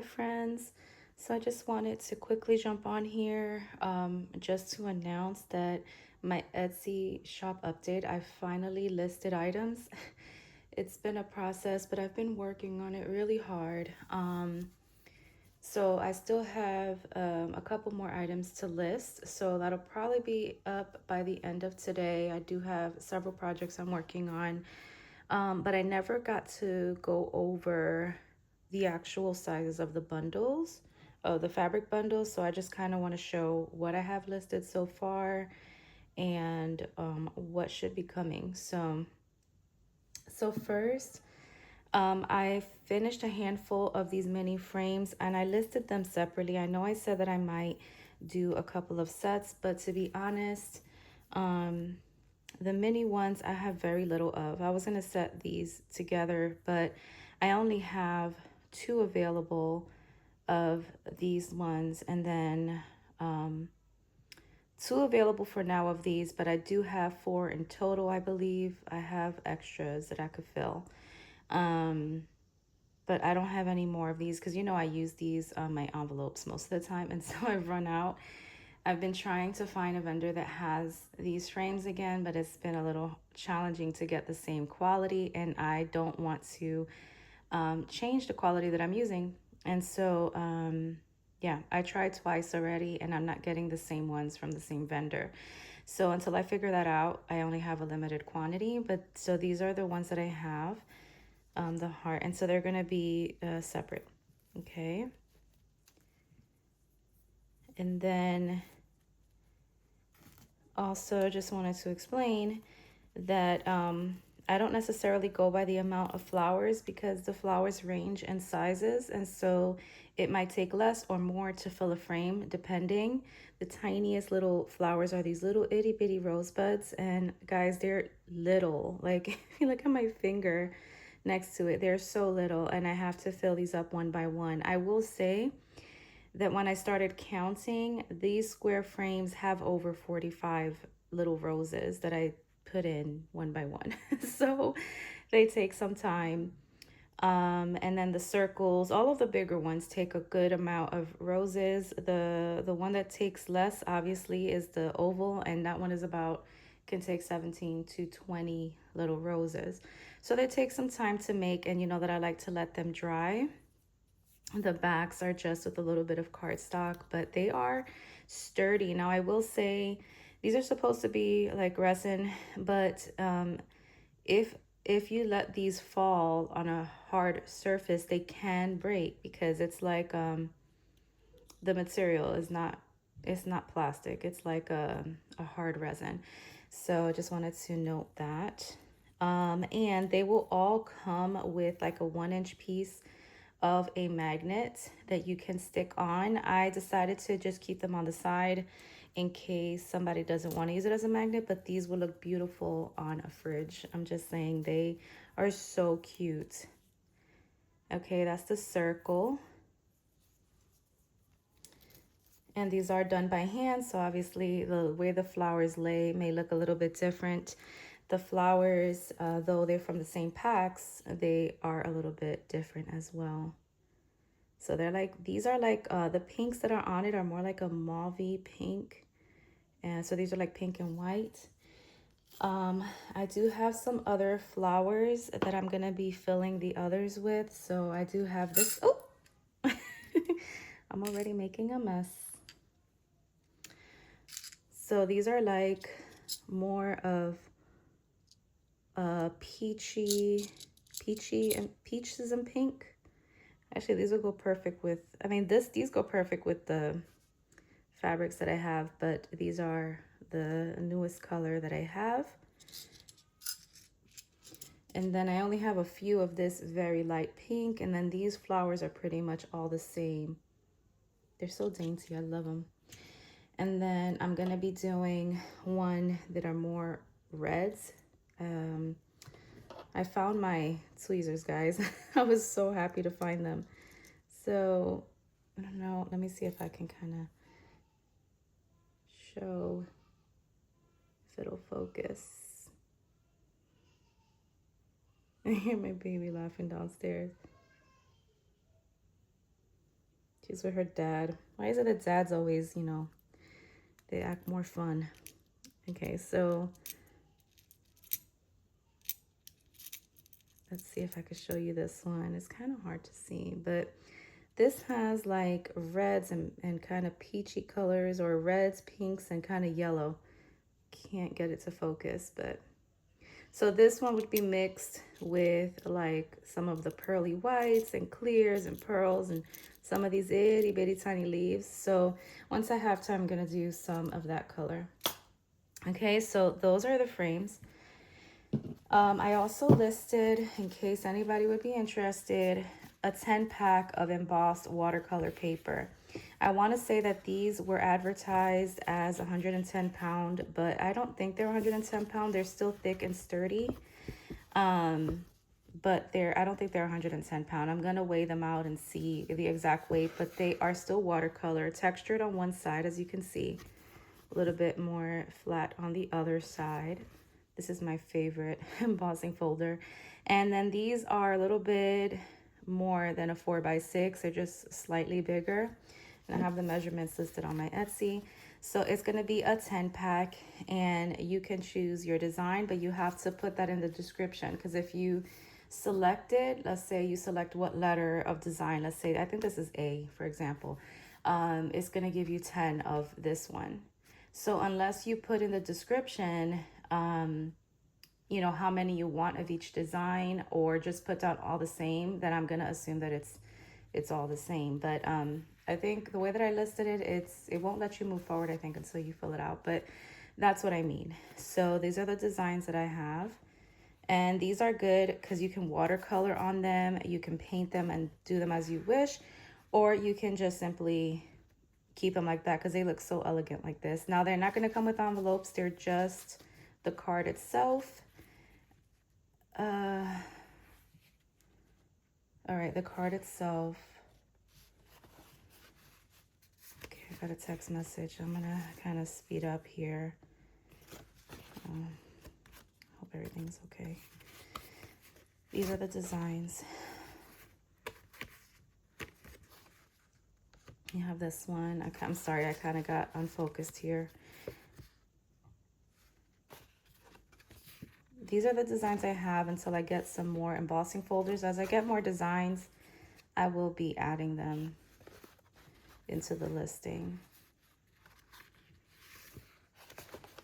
Hi friends. So I just wanted to quickly jump on here just to announce that my Etsy shop update, I finally listed items. It's been a process, but I've been working on it really hard. So I still have a couple more items to list. So that'll probably be up by the end of today. I do have several projects I'm working on, but I never got to go over the actual sizes of the bundles, of the fabric bundles. So I just kind of want to show what I have listed so far and what should be coming. So first, I finished a handful of these mini frames and I listed them separately. I know I said that I might do a couple of sets, but to be honest, the mini ones I have very little of. I was going to set these together, but I only have two available of these ones, and then two available for now of these, but I do have four in total. I believe I have extras that I could fill. But I don't have any more of these because I use these on my envelopes most of the time, and so I've run out. I've been trying to find a vendor that has these frames again, but it's been a little challenging to get the same quality, and I don't want to change the quality that I'm using. And so, yeah, I tried twice already, and I'm not getting the same ones from the same vendor. So until I figure that out, I only have a limited quantity. But so these are the ones that I have, the heart, and so they're gonna be separate. Okay. And then also just wanted to explain that I don't necessarily go by the amount of flowers because the flowers range in sizes, and so it might take less or more to fill a frame depending. The tiniest little flowers are these little itty bitty rosebuds, and guys, they're little. Like if you look at my finger next to it, they're so little, and I have to fill these up one by one. I will say that when I started counting, these square frames have over 45 little roses that I put in one by one. So they take some time. And then the circles, all of the bigger ones take a good amount of roses. The one that takes less, obviously, is the oval, and that one is about, can take 17 to 20 little roses. So they take some time to make, and you know that I like to let them dry. The backs are just with a little bit of cardstock, but they are sturdy. Now, I will say these are supposed to be like resin, but if you let these fall on a hard surface, they can break because it's like the material is not, it's not plastic. It's like a hard resin. So I just wanted to note that. And they will all come with like a 1-inch piece of a magnet that you can stick on. I decided to just keep them on the side in case somebody doesn't want to use it as a magnet, but these will look beautiful on a fridge. I'm just saying, they are so cute. Okay, that's the circle. And these are done by hand, so obviously the way the flowers lay may look a little bit different. The flowers, though they're from the same packs, they are a little bit different as well. So they're like, these are like, the pinks that are on it are more like a mauvey pink. And so these are like pink and white. I do have some other flowers that I'm gonna be filling the others with. So I do have this, oh, I'm already making a mess. So these are like more of peachy and peaches and pink. Actually, these will go perfect with, I mean, these go perfect with the fabrics that I have, but these are the newest color that I have. And then I only have a few of this very light pink, and then these flowers are pretty much all the same. They're so dainty, I love them. And then I'm gonna be doing one that are more reds. I found my tweezers, guys. I was so happy to find them. So, I don't know, let me see if I can kind of show if it'll focus. I hear my baby laughing downstairs. She's with her dad. Why is it that dads always, you know, they act more fun? Okay, so let's see if I could show you this one. It's kind of hard to see, but this has like reds and kind of peachy colors, or reds, pinks, and kind of yellow. Can't get it to focus, but so this one would be mixed with like some of the pearly whites and clears and pearls and some of these itty bitty tiny leaves. So once I have time, I'm gonna do some of that color. Okay, so those are the frames. I also listed, in case anybody would be interested, a 10-pack of embossed watercolor paper. I want to say that these were advertised as 110 pound, but I don't think they're 110 pound. They're still thick and sturdy. But I don't think they're 110 pound. I'm gonna weigh them out and see the exact weight, but they are still watercolor, textured on one side, as you can see, a little bit more flat on the other side. This is my favorite embossing folder. And then these are a little bit more than a 4x6. They're just slightly bigger. And I have the measurements listed on my Etsy. So it's going to be a 10-pack, and you can choose your design, but you have to put that in the description, because if you select it, let's say you select what letter of design, let's say I think this is A, for example, it's going to give you 10 of this one. So unless you put in the description you know, how many you want of each design, or just put down all the same, then I'm gonna assume that it's all the same. But I think the way that I listed it, it won't let you move forward, I think, until you fill it out. But that's what I mean. So these are the designs that I have. And these are good because you can watercolor on them, you can paint them and do them as you wish, or you can just simply keep them like that because they look so elegant like this. Now, they're not going to come with envelopes, they're just the card itself. All right, the card itself. Okay, I got a text message. I'm going to kind of speed up here. Hope everything's okay. These are the designs. You have this one. I'm sorry, I kind of got unfocused here. These are the designs I have until I get some more embossing folders. As I get more designs, I will be adding them into the listing.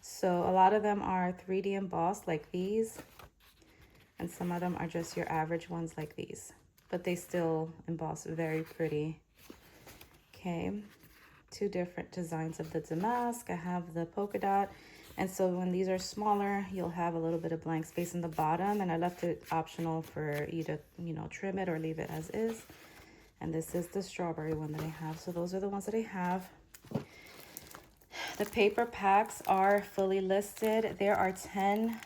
So a lot of them are 3D embossed like these, and some of them are just your average ones like these, but they still emboss very pretty. Okay, two different designs of the damask. I have the polka dot. And so when these are smaller, you'll have a little bit of blank space in the bottom, and I left it optional for you to, you know, trim it or leave it as is. And this is the strawberry one that I have. So those are the ones that I have. The paper packs are fully listed. There are 10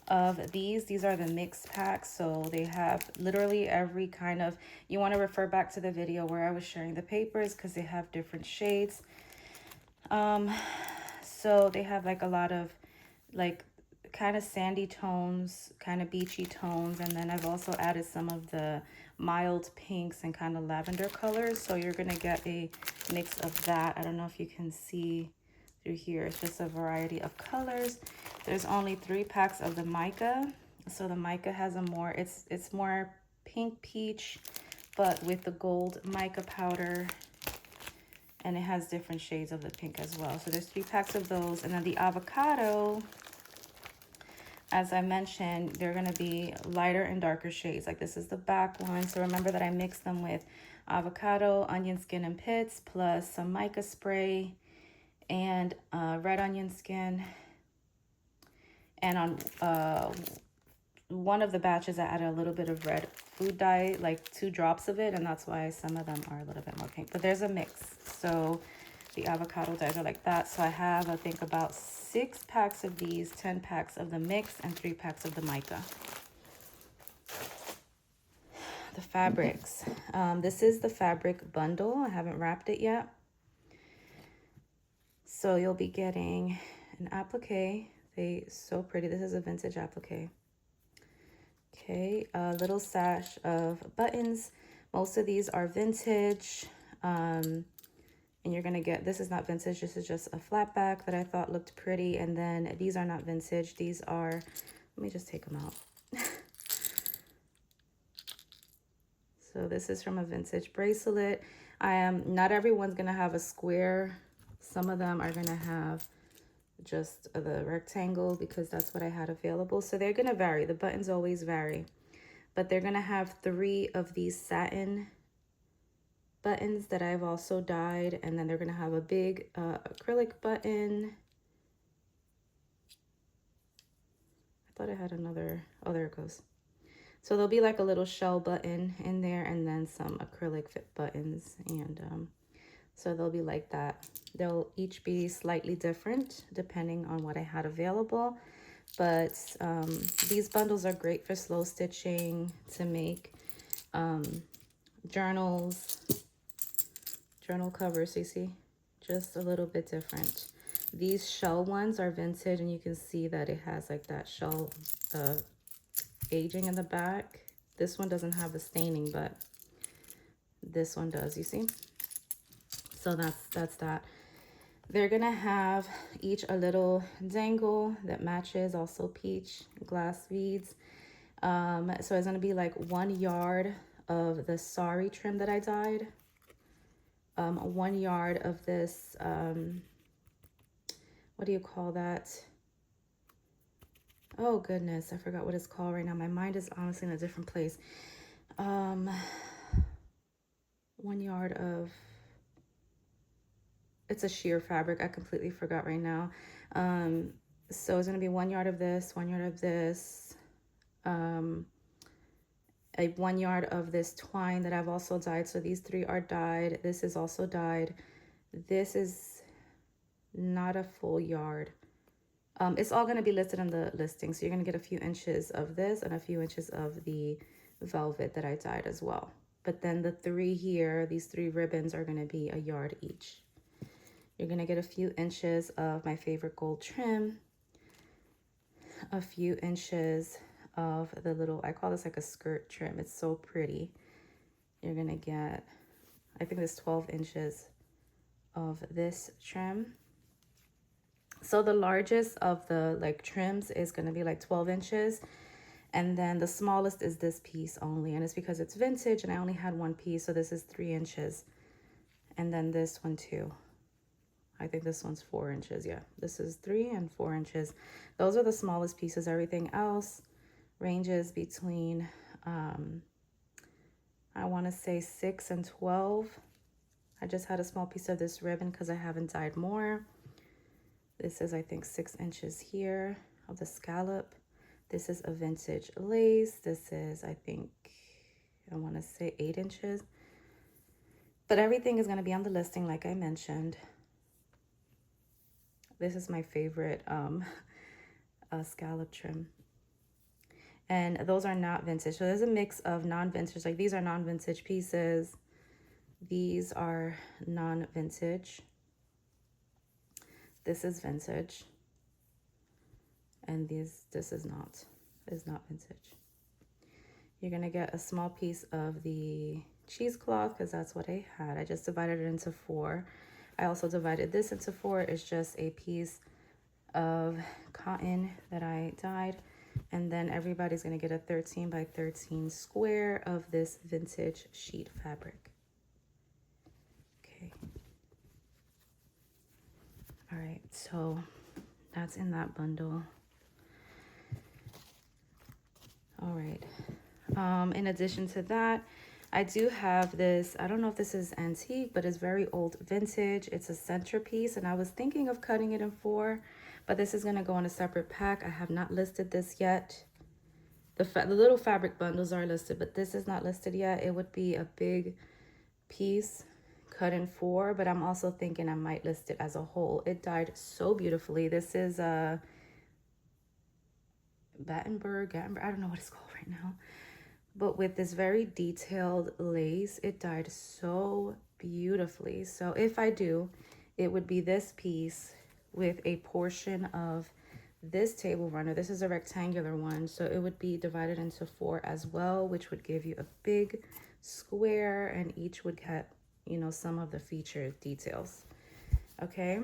of these. These are the mix packs. So they have literally every kind of, you want to refer back to the video where I was sharing the papers because they have different shades. So they have like a lot of like kind of sandy tones, kind of beachy tones. And then I've also added some of the mild pinks and kind of lavender colors. So you're going to get a mix of that. I don't know if you can see through here. It's just a variety of colors. There's only 3 packs of the mica. So the mica has a more, it's more pink peach, but with the gold mica powder. And it has different shades of the pink as well. So there's 3 packs of those. And then the avocado, as I mentioned, they're going to be lighter and darker shades. Like this is the back one. So remember that I mixed them with avocado, onion skin and pits, plus some mica spray and red onion skin. And on one of the batches, I added a little bit of red food dye, like 2 drops of it, and that's why some of them are a little bit more pink. But there's a mix. So the avocado dyes are like that. So I have, I think, about 6 packs of these, 10 packs of the mix, and 3 packs of the mica. The fabrics. This is the fabric bundle. I haven't wrapped it yet. So you'll be getting an applique. They're so pretty. This is a vintage applique. Okay, a little sash of buttons. Most of these are vintage. And you're gonna get, this is not vintage, this is just a flat back that I thought looked pretty. And then these are not vintage, these are, let me just take them out. So this is from a vintage bracelet. Not everyone's gonna have a square. Some of them are gonna have just the rectangle because that's what I had available. So they're gonna vary, the buttons always vary. But they're gonna have 3 of these satin buttons that I've also dyed, and then they're gonna have a big acrylic button. I thought I had another, oh, there it goes. So there'll be like a little shell button in there, and then some acrylic fit buttons, and so they'll be like that. They'll each be slightly different depending on what I had available, but these bundles are great for slow stitching, to make journals, journal covers. You see, just a little bit different. These shell ones are vintage, and you can see that it has like that shell aging in the back. This one doesn't have the staining, but this one does, you see? So that's that. They're gonna have each a little dangle that matches, also peach glass beads. So it's gonna be like 1 yard of the sari trim that I dyed. 1 yard of this, what do you call that? Oh goodness, I forgot what it's called right now. My mind is honestly in a different place. 1 yard of, it's a sheer fabric. I completely forgot right now. So it's gonna be 1 yard of this, 1 yard of this, a 1 yard of this twine that I've also dyed. So these 3 are dyed. This is also dyed. This is not a full yard. It's all going to be listed in the listing. So you're going to get a few inches of this and a few inches of the velvet that I dyed as well. But then the 3 here, these 3 ribbons are going to be a yard each. You're going to get a few inches of my favorite gold trim, a few inches of the little, I call this like a skirt trim. It's so pretty. You're going to get, I think there's 12 inches of this trim. So the largest of the like trims is going to be like 12 inches. And then the smallest is this piece only. And it's because it's vintage and I only had 1 piece. So this is 3 inches. And then this one too. I think this one's 4 inches. Yeah, this is 3 and 4 inches. Those are the smallest pieces. Everything else ranges between, I want to say 6 and 12. I just had a small piece of this ribbon because I haven't dyed more. This is, I think, 6 inches here of the scallop. This is a vintage lace. This is, I think, I want to say 8 inches. But everything is going to be on the listing, like I mentioned. This is my favorite scallop trim. And those are not vintage. So there's a mix of non-vintage. Like these are non-vintage pieces. These are non-vintage. This is vintage, and this is not vintage. You're gonna get a small piece of the cheesecloth because that's what I had. I just divided it into 4. I also divided this into 4. It's just a piece of cotton that I dyed, and then everybody's gonna get a 13 by 13 square of this vintage sheet fabric. Okay. All right, so that's in that bundle. All right. In addition to that, I do have this, I don't know if this is antique, but it's very old vintage. It's a centerpiece, and I was thinking of cutting it in 4, but this is going to go in a separate pack. I have not listed this yet. The little fabric bundles are listed, but this is not listed yet. It would be a big piece cut in 4, but I'm also thinking I might list it as a whole. It dyed so beautifully. This is a Gattenberg, I don't know what it's called right now, but with this very detailed lace, it dyed so beautifully. So if I do, it would be this piece with a portion of this table runner. This is a rectangular one, so it would be divided into 4 as well, which would give you a big square, and each would get you know, some of the feature details. Okay,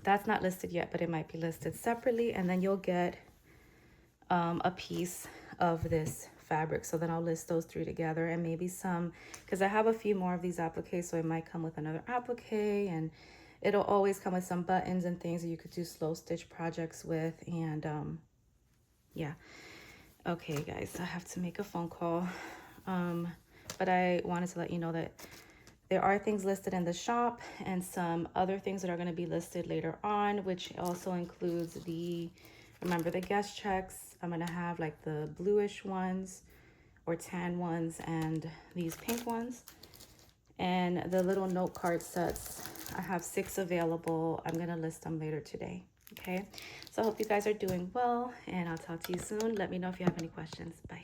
that's not listed yet, but it might be listed separately, and then you'll get a piece of this fabric. So then I'll list those three together, and maybe some, because I have a few more of these appliques, so it might come with another applique, and it'll always come with some buttons and things that you could do slow stitch projects with. And yeah. Okay, guys, I have to make a phone call. But I wanted to let you know that there are things listed in the shop and some other things that are going to be listed later on, which also includes remember the guest checks. I'm going to have like the bluish ones or tan ones and these pink ones. And the little note card sets, I have 6 available. I'm going to list them later today. Okay, so I hope you guys are doing well, and I'll talk to you soon. Let me know if you have any questions. Bye.